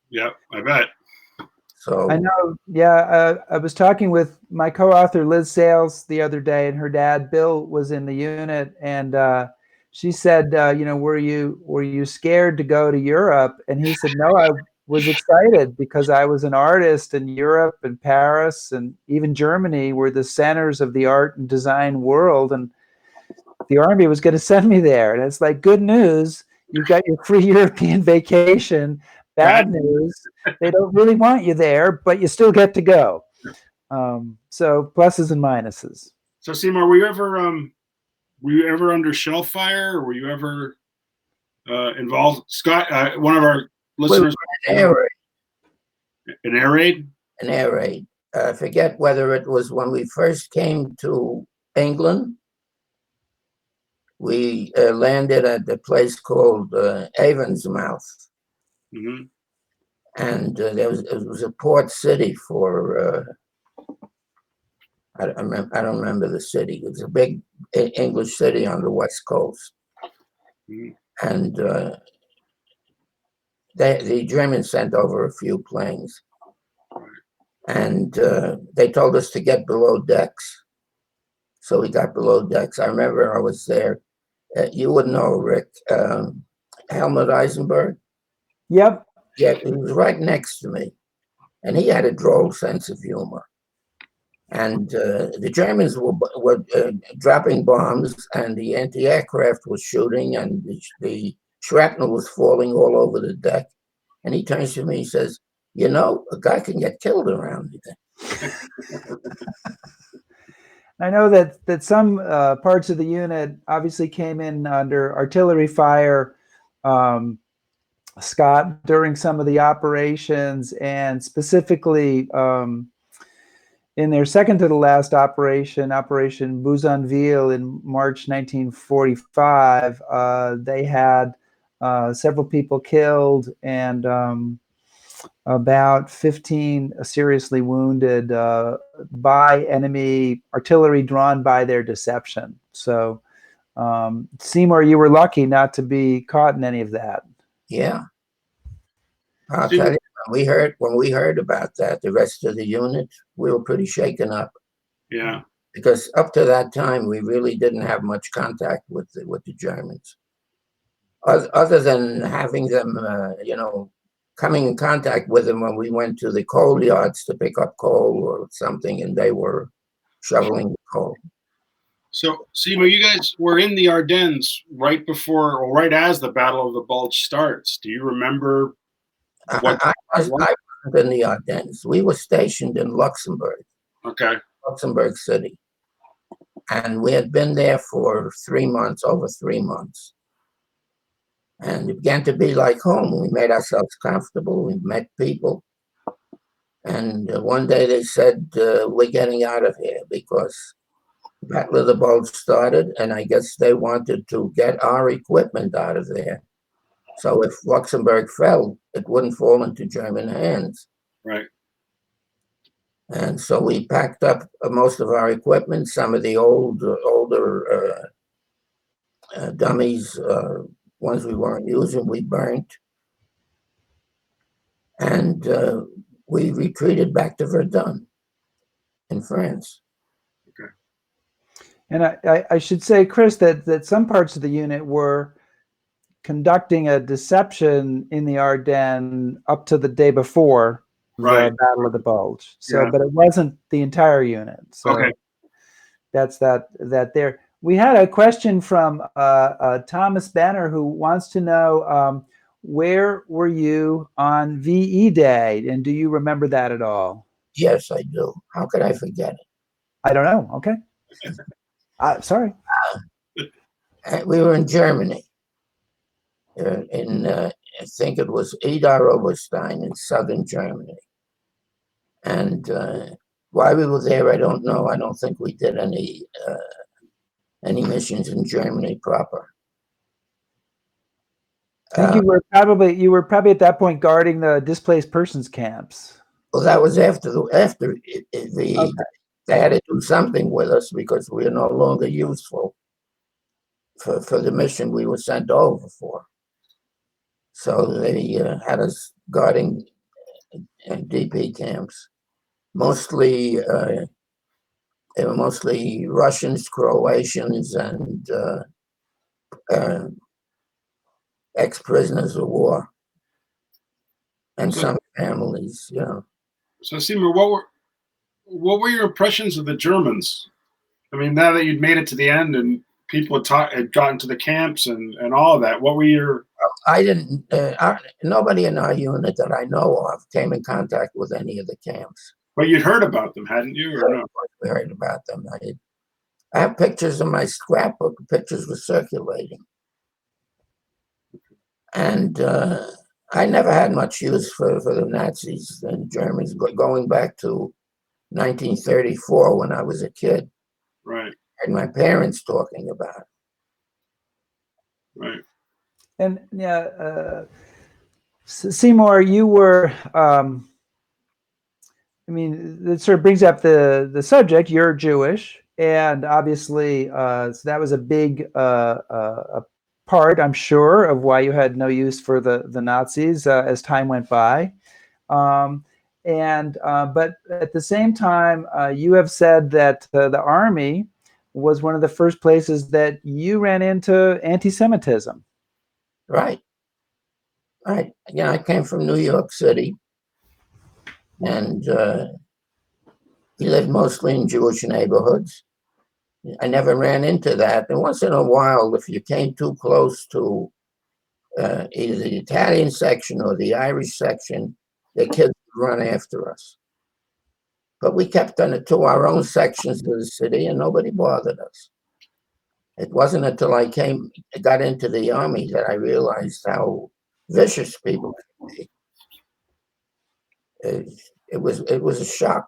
Yeah, I bet. So I know. Yeah, I was talking with my co-author Liz Sales the other day, and her dad Bill was in the unit, and she said, were you scared to go to Europe? And he said, no, I was excited because I was an artist, and Europe and Paris and even Germany were the centers of the art and design world, and the Army was going to send me there. And it's like, good news, you got your free European vacation. Bad news, they don't really want you there, but you still get to go. So pluses and minuses. So Seymour, were you ever under shell fire, or were you ever involved? Scott, one of our listeners, an air raid. An air raid. An air raid. I forget whether it was when we first came to England. We landed at the place called Avonsmouth. Mm-hmm. And it was a port city for I don't remember the city. It's a big English city on the west coast. Mm-hmm. And the Germans sent over a few planes, and they told us to get below decks. So we got below decks. I remember I was there. You would know, Rick, Helmut Eisenberg. Yep. Yeah, he was right next to me, and he had a droll sense of humor. And the Germans were dropping bombs, and the anti-aircraft was shooting, and the shrapnel was falling all over the deck. And he turns to me, he says, a guy can get killed around here. I know that some parts of the unit obviously came in under artillery fire, Scott, during some of the operations, and specifically in their second to the last operation, Operation Bougainville in March 1945, they had several people killed and about 15 seriously wounded by enemy artillery drawn by their deception. So, Seymour, you were lucky not to be caught in any of that. Yeah. I'll tell you, when we heard about that, the rest of the unit, we were pretty shaken up. Yeah. Because up to that time, we really didn't have much contact with the Germans, other than having them, coming in contact with them when we went to the coal yards to pick up coal or something, and they were shoveling the coal. So, Seymour, you guys were in the Ardennes right before or right as the Battle of the Bulge starts. Do you remember what? I wasn't in the Ardennes. We were stationed in Luxembourg. Okay. Luxembourg City. And we had been there for 3 months, over 3 months. And it began to be like home. We made ourselves comfortable. We met people. And one day they said, we're getting out of here because the Battle of the Bulge started. And I guess they wanted to get our equipment out of there. So if Luxembourg fell, it wouldn't fall into German hands. Right. And so we packed up most of our equipment, some of the older dummies, ones we weren't using, we burnt. And we retreated back to Verdun in France. Okay. And I should say, Chris, that some parts of the unit were conducting a deception in the Ardennes up to the day before the Battle of the Bulge. So, but it wasn't the entire unit. So that's that there. We had a question from Thomas Benner who wants to know, where were you on VE Day? And do you remember that at all? Yes, I do. How could I forget it? I don't know. Okay. Sorry. We were in Germany. I think it was Idar Oberstein in southern Germany. And why we were there, I don't know. I don't think we did any missions in Germany proper. I think you were probably at that point guarding the displaced persons camps. Well, that was after they had to do something with us because we were no longer useful for the mission we were sent over for. So they had us guarding DP camps. Mostly, they were mostly Russians, Croatians, and ex-prisoners of war, and some families, So, Seymour, what were your impressions of the Germans? I mean, now that you'd made it to the end and people had gotten to the camps and all of that, what were your? I didn't. Nobody in our unit that I know of came in contact with any of the camps. But you'd heard about them, hadn't you? Or no? We heard about them. I have pictures in my scrapbook. Pictures were circulating, and I never had much use for the Nazis and Germans. Going back to 1934, when I was a kid, right, and my parents talking about it. Right. And Seymour, you were. I mean, it sort of brings up the subject. You're Jewish, and obviously, so that was a big a part, I'm sure, of why you had no use for the Nazis as time went by. But at the same time, you have said that the Army was one of the first places that you ran into anti-Semitism. Right. Yeah, I came from New York City. And we lived mostly in Jewish neighborhoods. I never ran into that. And once in a while, if you came too close to either the Italian section or the Irish section, the kids would run after us. But we kept on it to our own sections of the city, and nobody bothered us. It wasn't until I got into the Army that I realized how vicious people can be. It was a shock.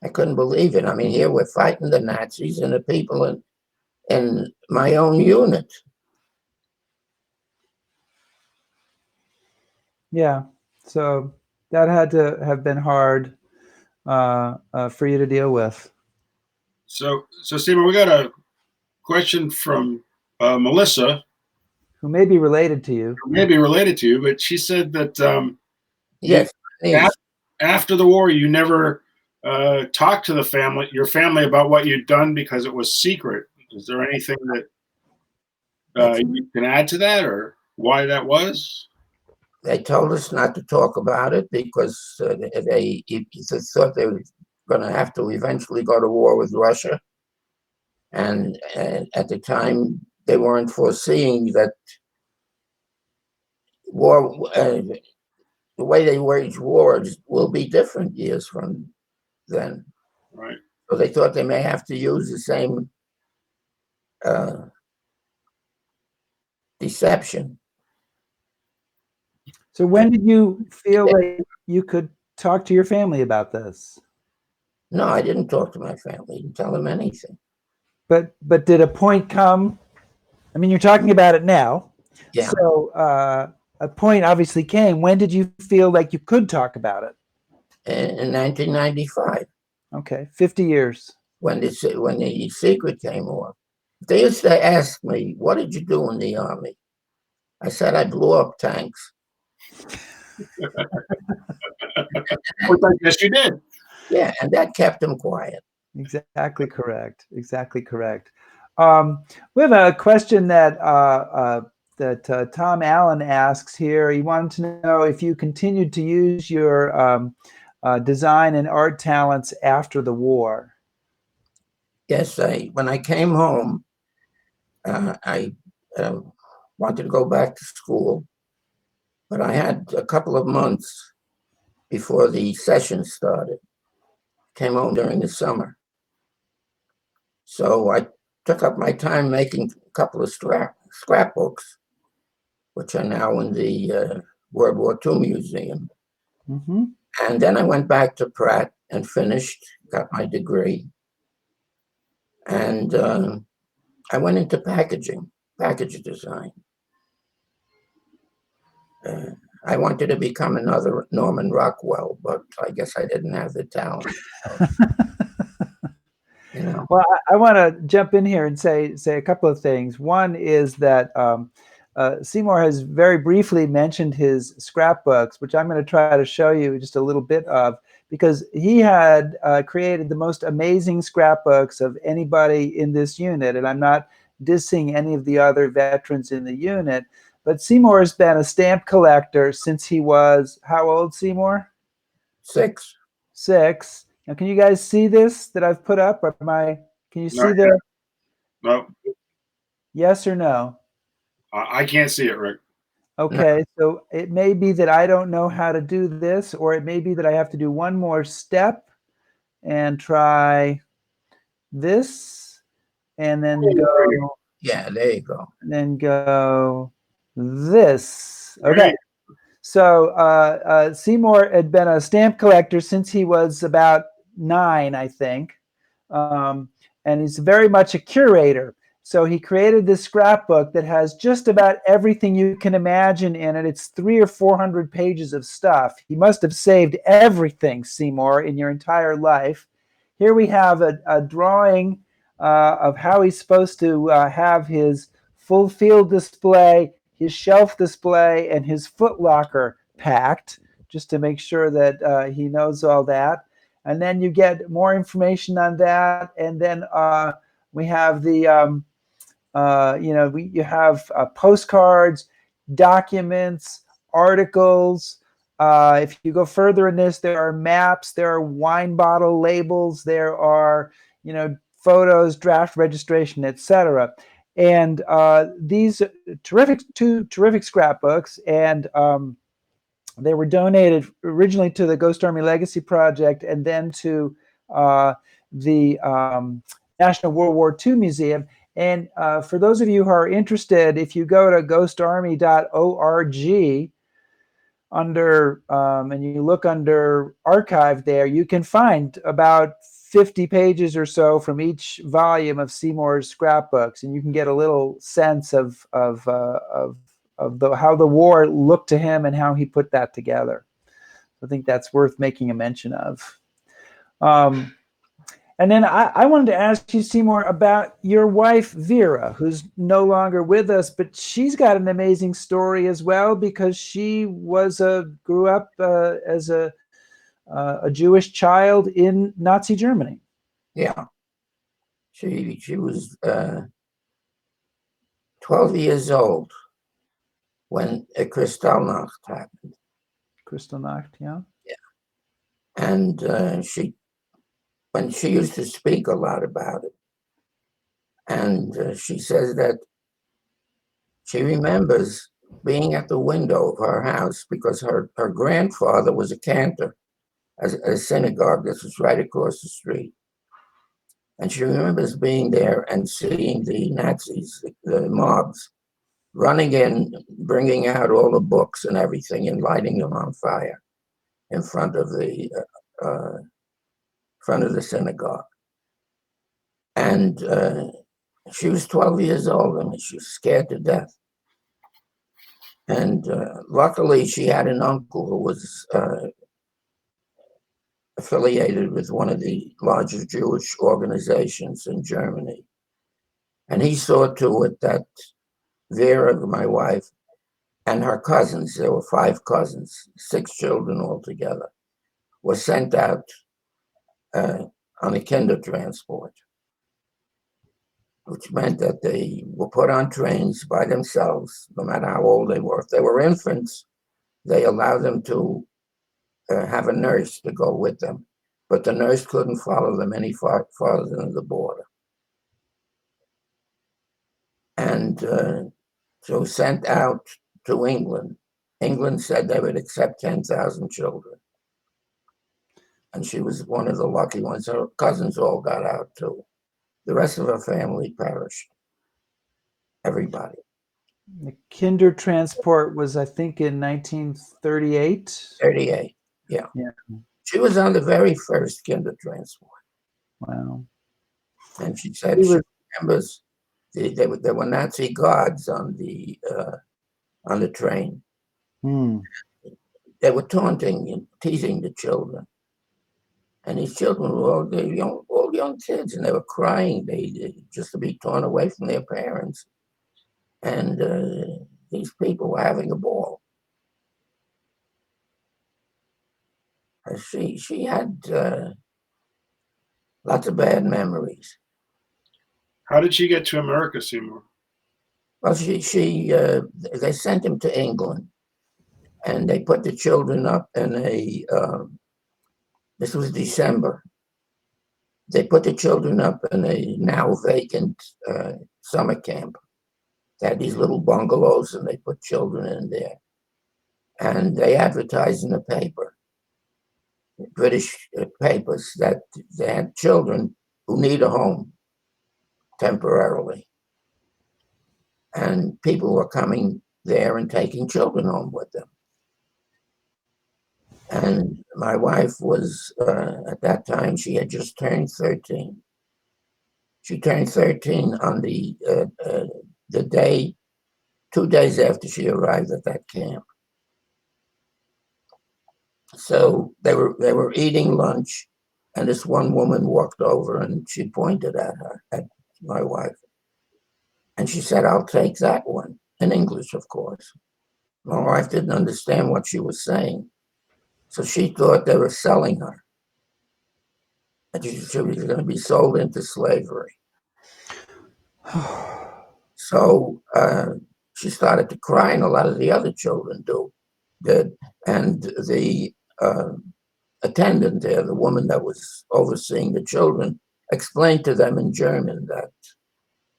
I couldn't believe it. I mean, here we're fighting the Nazis and the people in my own unit. Yeah. So that had to have been hard for you to deal with. So Seymour, we got a question from Melissa, Who may be related to you. who may be related to you, but she said that Yes, after the war, you never talked to your family about what you'd done because it was secret. Is there anything that you can add to that, or why that was? they told us not to talk about it because they thought they were going to have to eventually go to war with Russia. And at the time, they weren't foreseeing that war, the way they wage wars will be different years from then. Right. So they thought they may have to use the same deception. So when did you feel like you could talk to your family about this? No, I didn't talk to my family. I didn't tell them anything. But did a point come? I mean, you're talking about it now. Yeah. So a point obviously came. When did you feel like you could talk about it? In 1995. Okay, 50 years. When the secret came off. They used to ask me, what did you do in the Army? I said, I blew up tanks. Which I guess you did. Yeah, and that kept them quiet. Exactly correct. Exactly correct. We have a question that Tom Allen asks here. He wanted to know if you continued to use your design and art talents after the war. Yes, when I came home, I wanted to go back to school, but I had a couple of months before the session started. Came home during the summer. So I took up my time making a couple of scrapbooks, which are now in the World War II Museum. Mm-hmm. And then I went back to Pratt and finished, got my degree. And I went into package design. I wanted to become another Norman Rockwell, but I guess I didn't have the talent. So, you know. Well, I want to jump in here and say a couple of things. One is that Seymour has very briefly mentioned his scrapbooks, which I'm going to try to show you just a little bit of, because he had created the most amazing scrapbooks of anybody in this unit. And I'm not dissing any of the other veterans in the unit, but Seymour has been a stamp collector since he was, how old, Seymour? 6. 6. Now, can you guys see this that I've put up? Or can you see the? No. Yes or no? I can't see it, Rick. Okay, so it may be that I don't know how to do this, or it may be that I have to do one more step and try this, and then go. Yeah, there you go. And then go this. Okay. So Seymour had been a stamp collector since he was about 9, I think. And he's very much a curator. So he created this scrapbook that has just about everything you can imagine in it. It's 300 or 400 pages of stuff. He must have saved everything, Seymour, in your entire life. Here we have a drawing of how he's supposed to have his full field display, his shelf display, and his footlocker packed, just to make sure that he knows all that. And then you get more information on that. And then we have the, you have postcards, documents, articles. If you go further in this, there are maps, there are wine bottle labels, there are, photos, draft registration, etc. And these two terrific scrapbooks, and they were donated originally to the Ghost Army Legacy Project and then to the National World War II Museum. And for those of you who are interested, if you go to ghostarmy.org, under, and you look under archive there, you can find about 50 pages or so from each volume of Seymour's scrapbooks, and you can get a little sense of how the war looked to him and how he put that together. I think that's worth making a mention of. And then I wanted to ask you, Seymour, about your wife, Vera, who's no longer with us, but she's got an amazing story as well, because she grew up as a Jewish child in Nazi Germany. Yeah. She was 12 years old when Kristallnacht happened. Kristallnacht, yeah. Yeah. And when she used to speak a lot about it, and she says that she remembers being at the window of her house because her grandfather was a cantor at a synagogue that was right across the street. And she remembers being there and seeing the Nazis, the mobs, running in, bringing out all the books and everything and lighting them on fire in front of the synagogue. And she was 12 years old. I mean, she was scared to death. And luckily, she had an uncle who was affiliated with one of the largest Jewish organizations in Germany. And he saw to it that Vera, my wife, and her cousins, there were 5 cousins, 6 children altogether, were sent out on a kinder transport, which meant that they were put on trains by themselves, no matter how old they were. If they were infants, they allowed them to have a nurse to go with them, but the nurse couldn't follow them any farther than the border. And so sent out to England. England said they would accept 10,000 children. And she was one of the lucky ones. Her cousins all got out too. The rest of her family perished. Everybody. The kinder transport was, I think, in 1938. 38, yeah. She was on the very first kinder transport. Wow. And she said she remembers there were Nazi guards on the train. They were taunting and teasing the children. And these children were all young kids, and they were crying just to be torn away from their parents. And these people were having a ball. She had lots of bad memories. How did she get to America, Seymour? Well, they sent him to England, and they put the children up in a. This was December. They put the children up in a now vacant summer camp. They had these little bungalows, and they put children in there. And they advertised in the paper, British papers, that they had children who need a home temporarily. And people were coming there and taking children home with them. And my wife was, at that time, she had just turned 13. She turned 13 on the day, 2 days after she arrived at that camp. So they were eating lunch, and this one woman walked over and she pointed at my wife. And she said, "I'll take that one," in English, of course. My wife didn't understand what she was saying. So she thought they were selling her. And she was going to be sold into slavery. So she started to cry, and a lot of the other children did. And the attendant there, the woman that was overseeing the children, explained to them in German that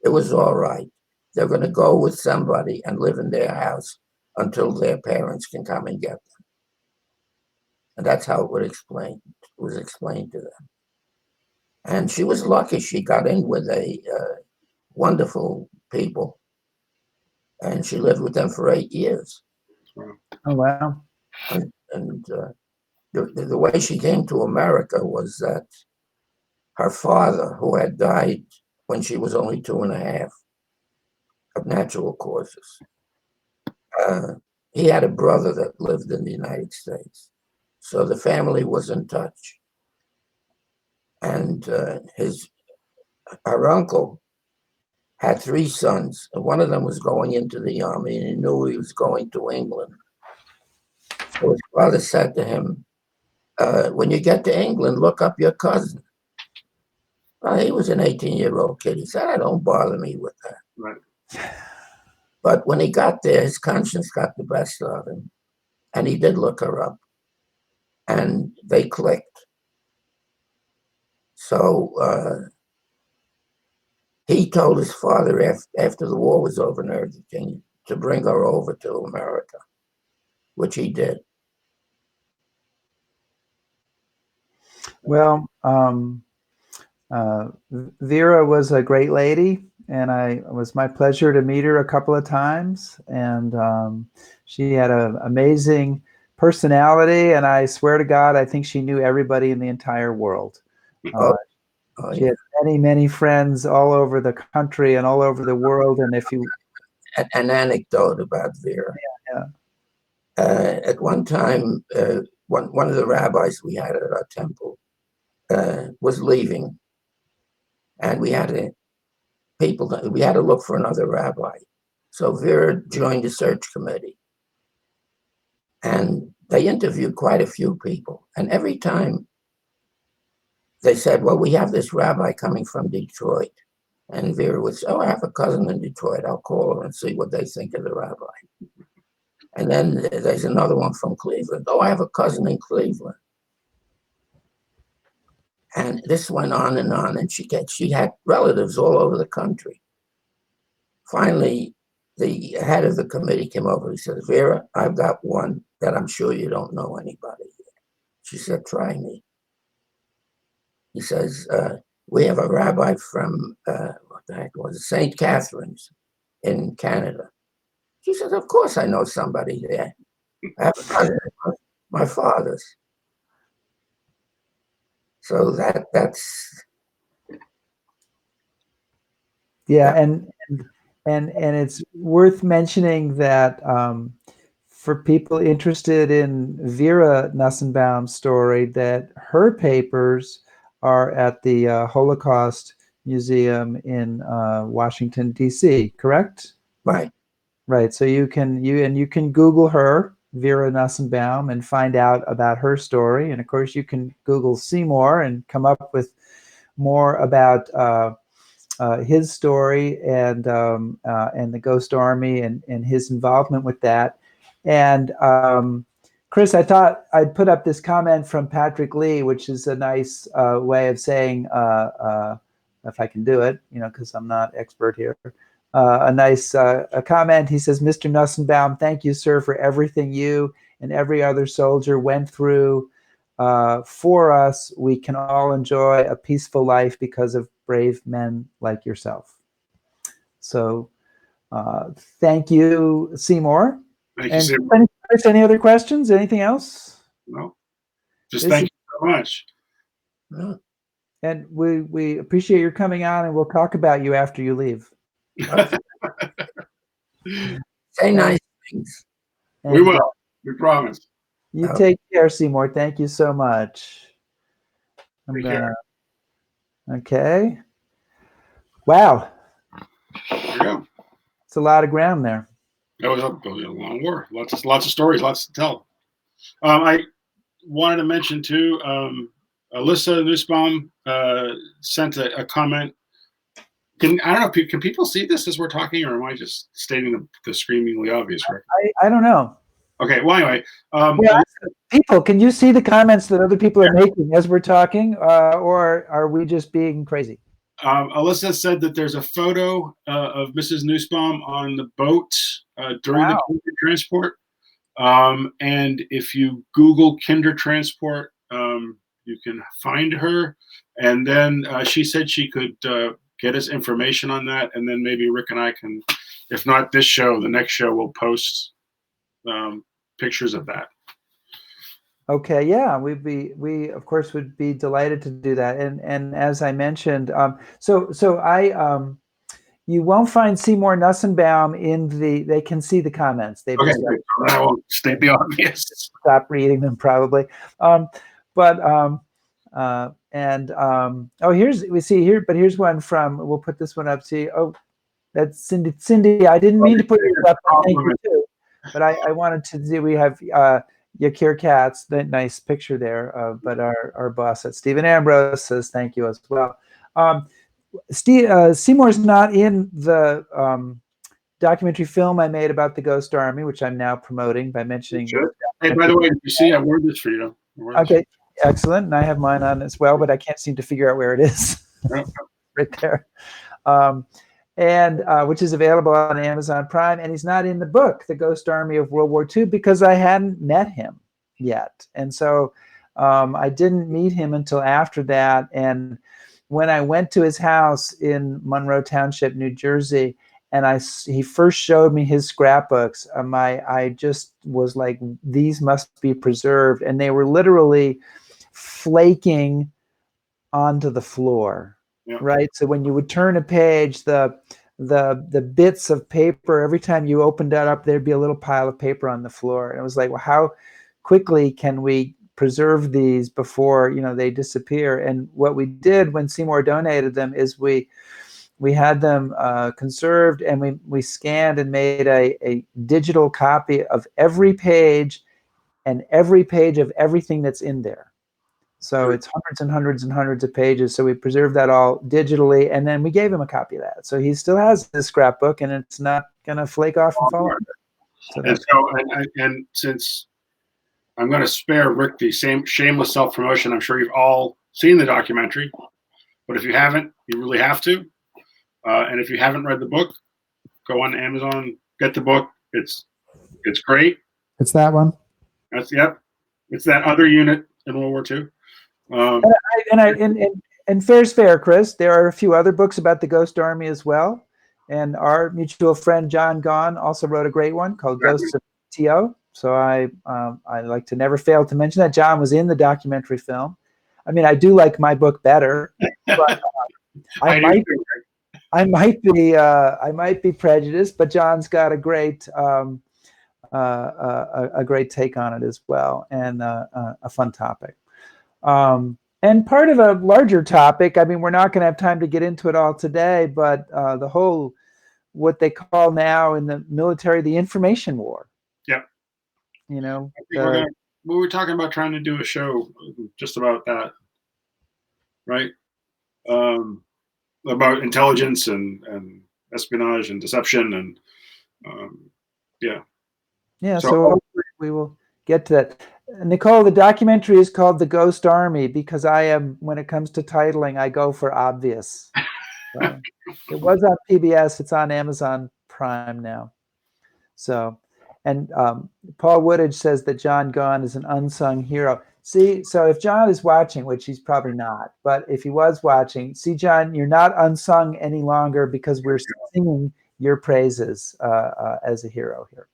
it was all right. They're going to go with somebody and live in their house until their parents can come and get them. And that's how it was explained to them. And she was lucky. She got in with a wonderful people, and she lived with them for 8 years. Oh, wow. And the way she came to America was that her father, who had died when she was only 2.5 of natural causes, he had a brother that lived in the United States. So the family was in touch. And her uncle had 3 sons, and one of them was going into the army, and he knew he was going to England. So his father said to him, when you get to England, look up your cousin. Well, he was an 18-year-old kid. He said, don't bother me with that. Right. But when he got there, his conscience got the best of him, and he did look her up, and they clicked. So he told his father after the war was over and everything to bring her over to America, which he did. Well, Vera was a great lady, and it was my pleasure to meet her a couple of times. And she had an amazing personality, and I swear to God, I think she knew everybody in the entire world. She had many, many friends all over the country and all over the world. And if you... An anecdote about Vera. Yeah. At one time, one of the rabbis we had at our temple was leaving, and we had to look for another rabbi. So Vera joined the search committee, and they interviewed quite a few people. And every time they said, well, we have this rabbi coming from Detroit. And Vera would say, I have a cousin in Detroit. I'll call her and see what they think of the rabbi. And then there's another one from Cleveland. I have a cousin in Cleveland. And this went on, and she had relatives all over the country. Finally, the head of the committee came over. He said, Vera, I've got one that I'm sure you don't know anybody yet. She said, try me. He says, we have a rabbi from, what the heck was it, St. Catherine's in Canada. She says, of course I know somebody there. I have a cousin, my father's. So that's... Yeah, and it's worth mentioning that for people interested in Vera Nussenbaum's story, that her papers are at the Holocaust Museum in Washington, D.C., correct? Right. Right. So you can Google her, Vera Nussenbaum, and find out about her story. And of course, you can Google Seymour and come up with more about his story and the Ghost Army and his involvement with that. And Chris, I thought I'd put up this comment from Patrick Lee, which is a nice way of saying, if I can do it, because I'm not expert here. A nice a comment. He says, Mr. Nussenbaum, thank you, sir, for everything you and every other soldier went through for us. We can all enjoy a peaceful life because of brave men like yourself. So thank you, Seymour. Thank you, Seymour. Any other questions? Anything else? No. Just thank you so much. No. And we appreciate your coming on, and we'll talk about you after you leave. Say nice things. We will. We promise. You take care, Seymour. Thank you so much. Take care. Okay. Wow. There you go. It's a lot of ground there. That was a long war. Lots of stories, lots to tell. I wanted to mention too, Alyssa Nussenbaum sent a comment. I don't know, can people see this as we're talking, or am I just stating the screamingly obvious? I don't know. Okay, well, anyway. People, can you see the comments that other people are making as we're talking, or are we just being crazy? Alyssa said that there's a photo of Mrs. Nussenbaum on the boat during the kinder transport. And if you Google kinder transport, you can find her. And then she said she could get us information on that. And then maybe Rick and I can, if not this show, the next show, we'll post pictures of that. Okay, yeah, we of course would be delighted to do that. And as I mentioned, you won't find Seymour Nussenbaum in the. They can see the comments. They've Okay, just great. I won't state the obvious. stopped reading them probably. Um, but oh, here's one from. We'll put this one up. See, oh, that's Cindy. Cindy, I didn't mean to put it up. But thank you too. But I wanted to do. We have Yakir Katz, that nice picture there. But our boss at Stephen Ambrose says thank you as well. Seymour's not in the documentary film I made about the Ghost Army, which I'm now promoting by mentioning. Hey, by the way, you see, I wore this for you. Okay, excellent. And I have mine on as well, but I can't seem to figure out where it is. Right there. And which is available on Amazon Prime. And he's not in the book, The Ghost Army of World War II, because I hadn't met him yet. And so I didn't meet him until after that. And when I went to his house in Monroe Township, New Jersey, and he first showed me his scrapbooks, I just was like, these must be preserved. And they were literally flaking onto the floor. Yeah. Right. So when you would turn a page, the bits of paper, every time you opened that up, there'd be a little pile of paper on the floor. And it was like, well, how quickly can we preserve these before, they disappear? And what we did when Seymour donated them is we had them conserved, and we scanned and made a digital copy of every page and every page of everything that's in there. So it's hundreds and hundreds and hundreds of pages. So we preserved that all digitally, and then we gave him a copy of that. So he still has his scrapbook, and it's not going to flake off and fall over. And since I'm going to spare Rick the same shameless self-promotion, I'm sure you've all seen the documentary, but if you haven't, you really have to. And if you haven't read the book, go on Amazon, get the book. It's great. It's that one. It's that other unit in World War II. And fair's fair, Chris. There are a few other books about the Ghost Army as well. And our mutual friend John Gahn also wrote a great one called Ghosts of TO. So I like to never fail to mention that. John was in the documentary film. I mean, I do like my book better, but I might be prejudiced. But John's got a great take on it as well, and a fun topic. And part of a larger topic, I mean, we're not going to have time to get into it all today, but the whole, what they call now in the military, the information war. Yeah. We were talking about trying to do a show just about that, right? About intelligence and espionage and deception and yeah. So we will get to that. Nicole, the documentary is called The Ghost Army because when it comes to titling, I go for obvious. So, it was on PBS. It's on Amazon Prime now. So, and Paul Woodage says that John Gahn is an unsung hero. See, so if John is watching, which he's probably not, but if he was watching, see, John, you're not unsung any longer because we're singing your praises as a hero here.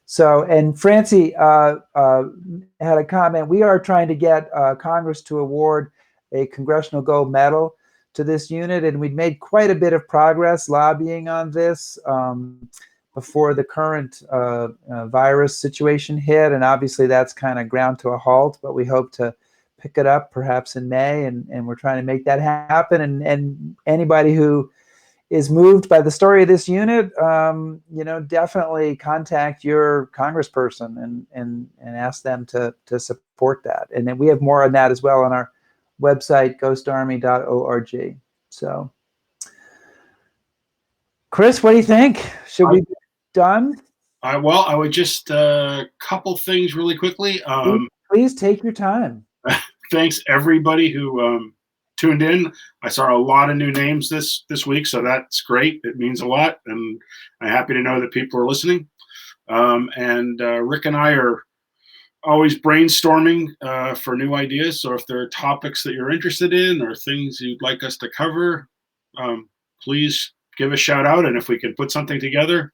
So, and Francie had a comment. We are trying to get Congress to award a Congressional Gold Medal to this unit, and we'd made quite a bit of progress lobbying on this before the current virus situation hit, and obviously that's kind of ground to a halt, but we hope to pick it up perhaps in May, and we're trying to make that happen. And anybody who is moved by the story of this unit, definitely contact your congressperson and ask them to support that. And then we have more on that as well on our website, ghostarmy.org. So, Chris, what do you think? Should we be done? Well, I would just a couple things really quickly. Please take your time. Thanks everybody who tuned in. I saw a lot of new names this week, so that's great. It means a lot, and I'm happy to know that people are listening. And Rick and I are always brainstorming for new ideas. So if there are topics that you're interested in or things you'd like us to cover, please give a shout out. And if we can put something together,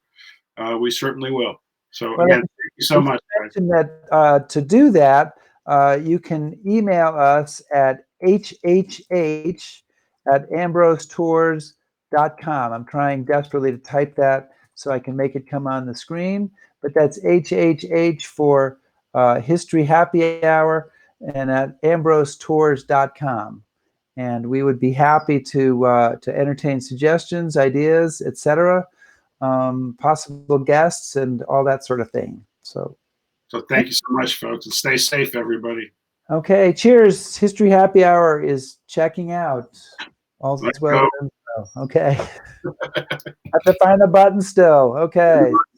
we certainly will. So again, thank you so much. That, to do that, you can email us at hhh@ambrosetours.com. I'm trying desperately to type that so I can make it come on the screen, but that's HHH for History Happy Hour and at ambrosetours.com. And we would be happy to entertain suggestions, ideas, etc., possible guests, and all that sort of thing. So thank you so much, folks, and stay safe, everybody. okay, cheers. History Happy Hour is checking out. All's Let's well. go. Okay. Have to find the button still. Okay.